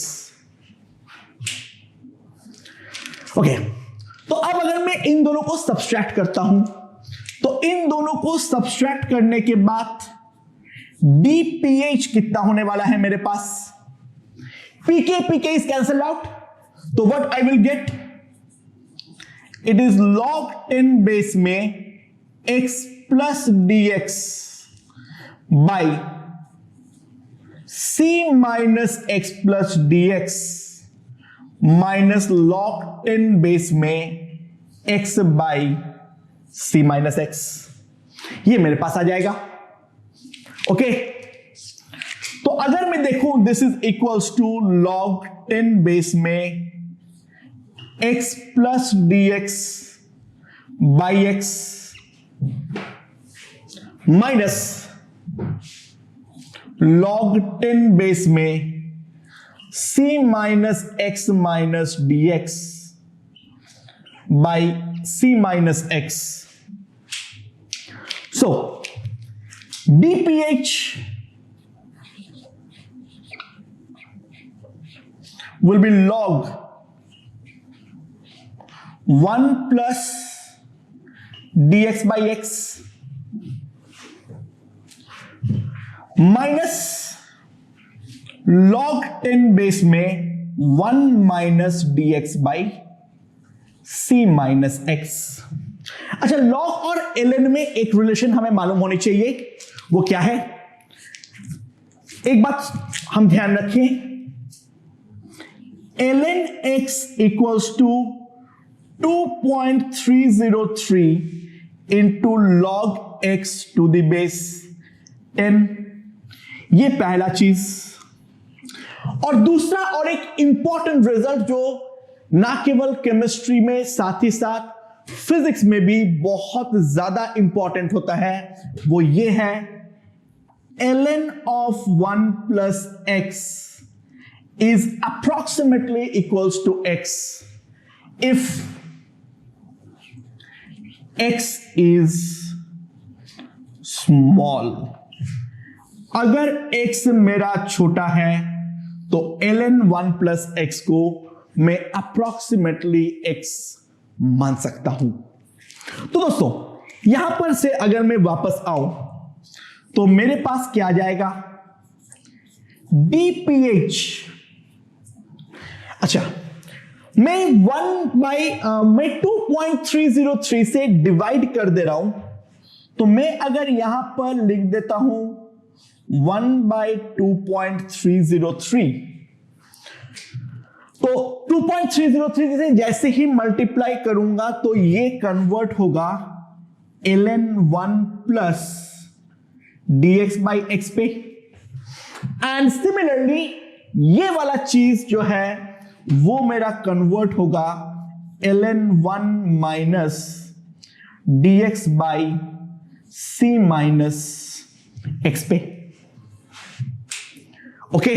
Okay, तो अब अगर मैं इन दोनों को सब्सट्रैक्ट करता हूं तो इन दोनों को सब्सट्रैक्ट करने के बाद dpH कितना होने वाला है मेरे पास? pK is cancelled out, तो what I will get? It is log 10 base में x plus dx by C minus x plus dx minus log 10 base में x by C minus x, ये मेरे पास आ जाएगा। ओके, तो अगर मैं देखूं this is equals to log 10 base में x plus dx by x minus log 10 base में C minus x minus dx by C minus x। So dpH will be log 1 plus dx by x minus log 10 base में 1 minus dx by C minus x। अच्छा, log और ln में एक रिलेशन हमें मालूम होनी चाहिए, वो क्या है? एक बात हम ध्यान रखें, ln x equals to 2.303 into log x to the base 10, ये पहला चीज। और दूसरा और एक इंपॉर्टेंट रिजल्ट जो ना केवल केमिस्ट्री में साथ ही साथ फिजिक्स में भी बहुत ज्यादा इंपॉर्टेंट होता है, वो ये है ln of 1 plus x is approximately equals to x if x is small. अगर x मेरा छोटा है तो ln 1 प्लस x को मैं अप्रोक्सीमेटली x मान सकता हूं. तो दोस्तों यहां पर से अगर मैं वापस आऊं तो मेरे पास क्या आ जाएगा, dph. अच्छा, मैं 2.303 से डिवाइड कर दे रहा हूं, तो मैं अगर यहां पर लिख देता हूं 1/2.303, तो 2.303 से जैसे ही मल्टीप्लाई करूंगा तो ये कन्वर्ट होगा ln 1 plus dx by x पे. एंड सिमिलरली ये वाला चीज जो है वो मेरा कन्वर्ट होगा ln 1 minus dx by c minus x पे. ओके,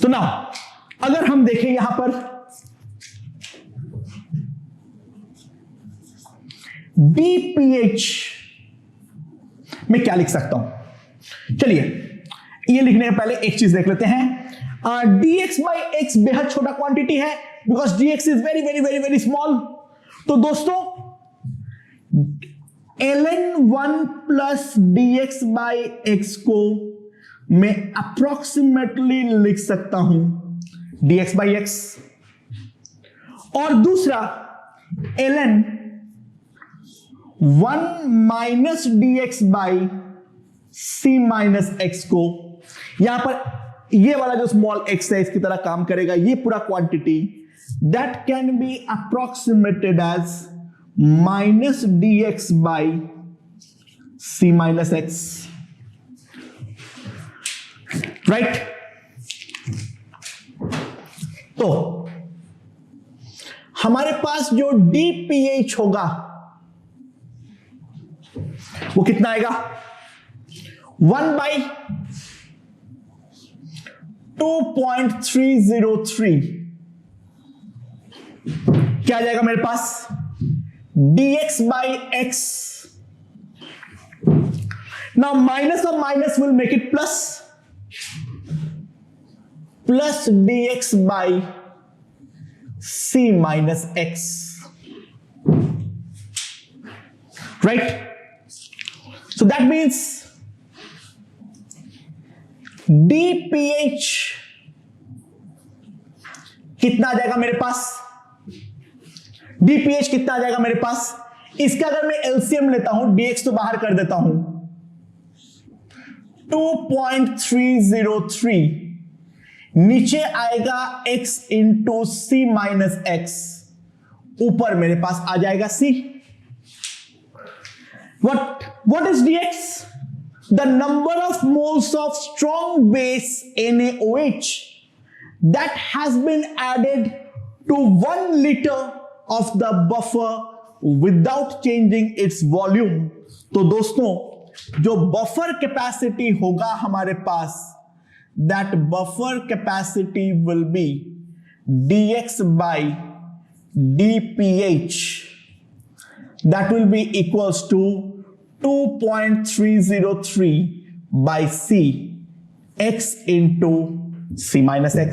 तो नाउ अगर हम देखें यहां पर dph में क्या लिख सकता हूं, चलिए ये लिखने के पहले एक चीज देख लेते हैं. dx बाई एक्स बेहद छोटा क्वांटिटी है because dx is very very very very small. तो दोस्तों ln 1 plus dx by x को मैं अप्रोक्सीमेटली लिख सकता हूं dx बाई एक्स, और दूसरा ln 1 minus dx by c minus x को, यहां पर ये वाला जो स्मॉल x है इसकी तरह काम करेगा. ये पूरा quantity that can be approximated as minus dx by c minus x. Right, तो हमारे पास जो dph होगा वो कितना आएगा, 1/2.303. क्या आ जाएगा मेरे पास, dx by x. Now minus और minus will make it plus, plus dx by c minus x. Right, so that means dph कितना आ जाएगा मेरे पास, dph कितना आ जाएगा मेरे पास. इसका अगर मैं एलसीएम लेता हूं, dx तो बाहर कर देता हूं, 2.303 नीचे आएगा x into c minus x, ऊपर मेरे पास आ जाएगा c. What is dx? The number of moles of strong base NaOH that has been added to 1 liter of the buffer without changing its volume. तो दोस्तों जो बफर कैपेसिटी होगा हमारे पास, that buffer capacity will be dx by dph. That will be equals to 2.303 by c x into c minus x.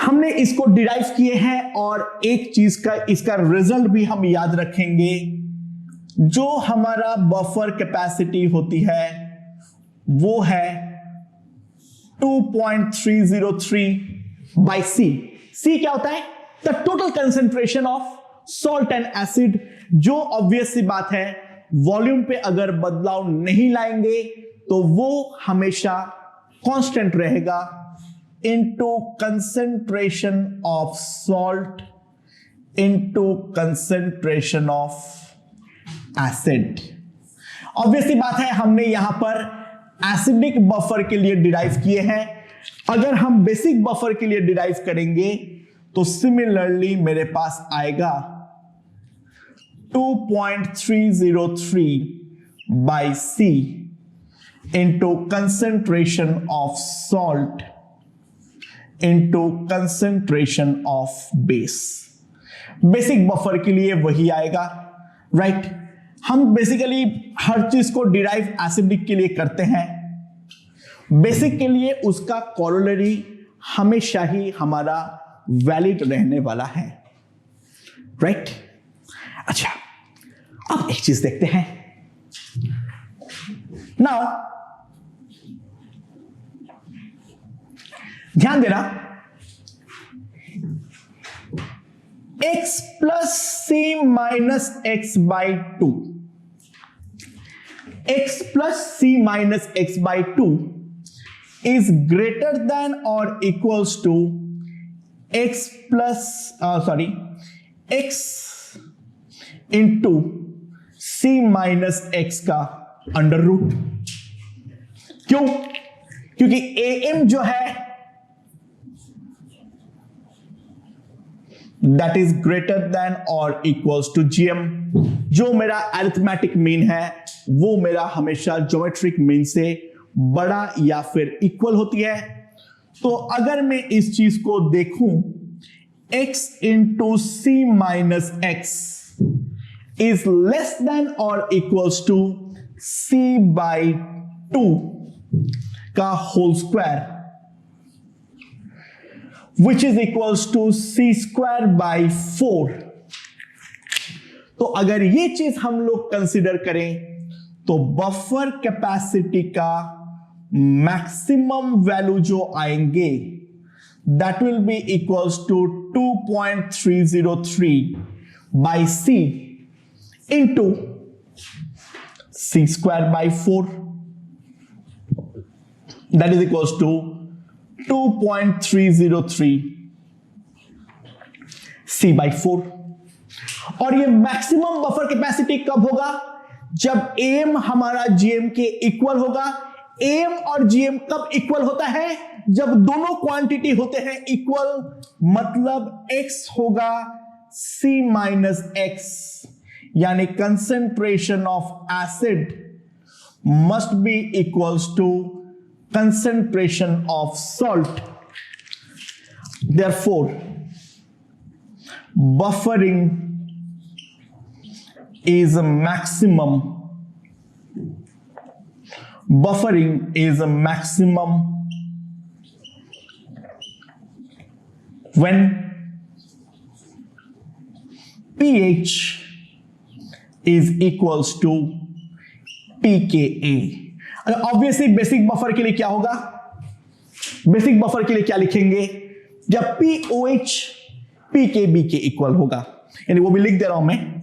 हमने इसको डिराइव किए हैं और एक चीज का इसका रिजल्ट भी हम याद रखेंगे. जो हमारा बफर कैपेसिटी होती है वो है 2.303 by c. c क्या होता है, the total concentration of salt and acid, जो ऑब्वियस सी बात है वॉल्यूम पे अगर बदलाव नहीं लाएंगे तो वो हमेशा कांस्टेंट रहेगा, into concentration of salt into concentration of acid. Obviously बात है हमने यहां पर एसिडिक बफर के लिए डिराइव किए हैं. अगर हम बेसिक बफर के लिए डिराइव करेंगे तो सिमिलरली मेरे पास आएगा 2.303 by c into concentration of salt into concentration of base. Basic buffer के लिए वही आएगा, राइट? हम बेसिकली हर चीज को डिराइव एसिडिक के लिए करते हैं। बेसिक के लिए उसका कॉरोलरी हमेशा ही हमारा वैलिड रहने वाला है, राइट? अच्छा, अब एक चीज देखते हैं। नाउ ध्यान देना, x plus c minus x by two, x plus c minus x by two is greater than or equals to x plus x into c minus x का अंडर रूट। क्यों? क्योंकि am जो है that is greater than or equals to gm, जो मेरा अरिथमेटिक मीन है वो मेरा हमेशा ज्योमेट्रिक मीन से बड़ा या फिर इक्वल होती है। तो अगर मैं इस चीज को देखूं, x into c minus x is less than और equals to c by two का whole square, which is equals to c square by 4। तो अगर ये चीज हम लोग कंसिडर करें तो बफर कैपेसिटी का मैक्सिमम वैल्यू जो आएंगे that will be equals to 2.303 by C into C square by 4, that is equals to 2.303 C by 4। और ये मैक्सिमम बफर कैपेसिटी कब होगा? जब एम हमारा जीएम के इक्वल होगा। एम और जीएम कब इक्वल होता है? जब दोनों क्वांटिटी होते हैं इक्वल, मतलब एक्स होगा सी माइनस एक्स, यानी concentration of acid must be equals to concentration of salt. Therefore, buffering is a maximum. Buffering is a maximum when pH is equals to pKa. Obviously basic buffer के लिए क्या होगा? बेसिक बफर के लिए क्या लिखेंगे? जब POH PKB के इक्वल होगा, यानी वो भी लिख दे रहा हूं मैं।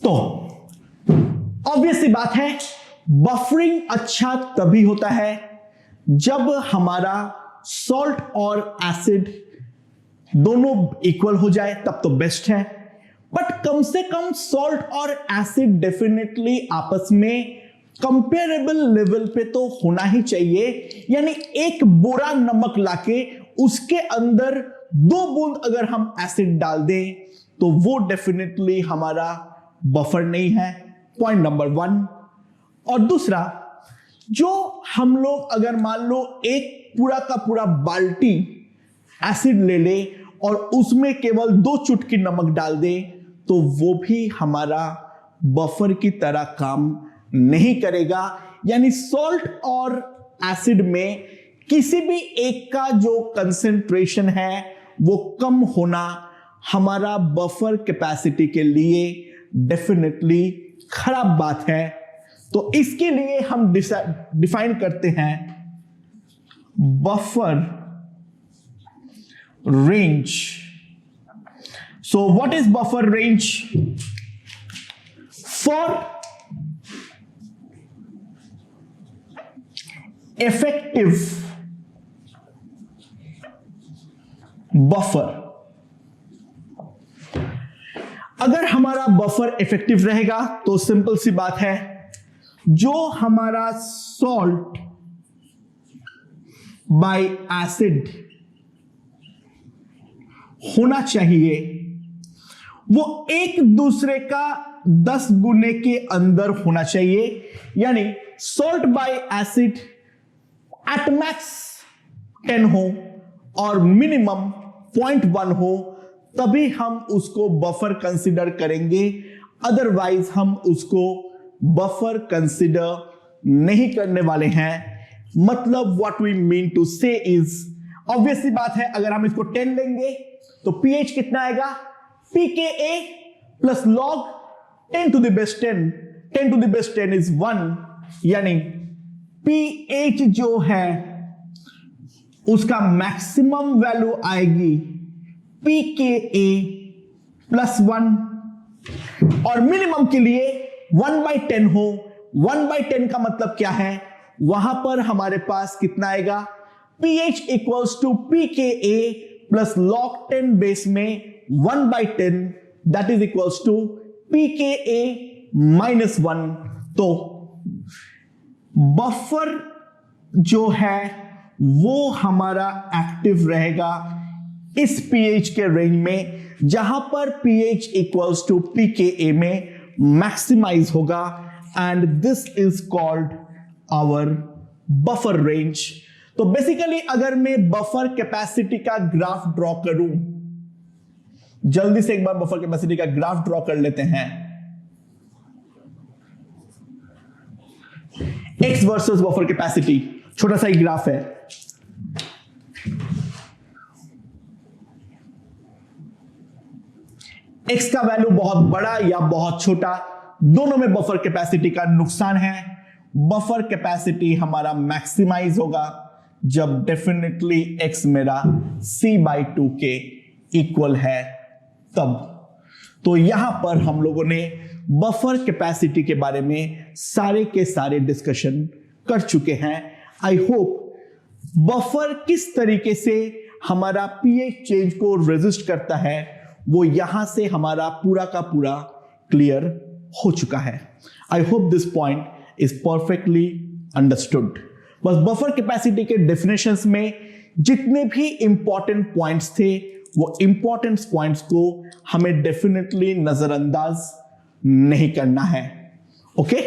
तो ऑब्वियसली बात है, बफरिंग अच्छा तभी होता है जब हमारा सॉल्ट और एसिड दोनों इक्वल हो जाए, तब तो बेस्ट है। बट कम से कम सॉल्ट और एसिड डेफिनेटली आपस में कंपेरेबल लेवल पे तो होना ही चाहिए। यानी एक बोरा नमक लाके उसके अंदर 2 बूंद अगर हम एसिड डाल दें तो वो डेफिनेटली हमारा बफर नहीं है, पॉइंट नंबर 1। और दूसरा, जो हम लोग अगर मान लो एक पूरा का पूरा बाल्टी एसिड ले ले और उसमें केवल 2 चुटकी नमक डाल दे तो वो भी हमारा बफर की तरह काम नहीं करेगा। यानी सॉल्ट और एसिड में किसी भी एक का जो कंसेंट्रेशन है वो कम होना हमारा बफर कैपेसिटी के लिए डेफिनेटली खराब बात है। तो इसके लिए हम डिफाइन करते हैं buffer range. So what is buffer range? For effective buffer, अगर हमारा बफर इफेक्टिव रहेगा तो सिंपल सी बात है, जो हमारा सॉल्ट बाय एसिड होना चाहिए वो एक दूसरे का 10 गुने के अंदर होना चाहिए, यानी salt bye acid at max 10 हो और मिनिमम 0.1 हो, तभी हम उसको बफर कंसीडर करेंगे, अदरवाइज हम उसको बफर कंसीडर नहीं करने वाले हैं। मतलब व्हाट वी मीन टू से इज, ऑब्वियसली बात है, अगर हम इसको 10 लेंगे तो pH कितना आएगा, pKa plus log 10 to the base 10, 10 to the base 10 is 1, यानी pH जो है उसका मैक्सिमम वैल्यू आएगी pKa प्लस 1, और मिनिमम के लिए 1/10 हो। 1/10 का मतलब क्या है, वहां पर हमारे पास कितना आएगा, pH equals to pKa plus log 10 base में 1/10, that is equals to pKa minus 1। तो बफर जो है वो हमारा एक्टिव रहेगा इस pH के रेंज में, जहां पर pH इक्वल्स टू pKa में मैक्सिमाइज होगा, and this is called our buffer range. तो बेसिकली अगर मैं बफर कैपेसिटी का ग्राफ ड्रॉ करूं, जल्दी से एक बार बफर कैपेसिटी का ग्राफ ड्रॉ कर लेते हैं। एक्स वर्सेस बफर कैपेसिटी, छोटा सा ही ग्राफ है। एक्स का वैल्यू बहुत बड़ा या बहुत छोटा, दोनों में बफर कैपेसिटी का नुकसान है। बफर कैपेसिटी हमारा मैक्सिमाइज होगा जब डेफिनेटली एक्स मेरा c/2 के इक्वल है तब। तो यहां पर हम लोगों ने बफर कैपेसिटी के बारे में सारे के सारे डिस्कशन कर चुके हैं। आई होप बफर किस तरीके से हमारा pH चेंज को रेजिस्ट करता है वो यहां से हमारा पूरा का पूरा क्लियर हो चुका है। I hope this point is perfectly understood. बस बफर कैपेसिटी के डेफिनेशंस में जितने भी इंपॉर्टेंट पॉइंट्स थे वो इंपॉर्टेंट पॉइंट्स को हमें डेफिनेटली नजरअंदाज नहीं करना है। ओके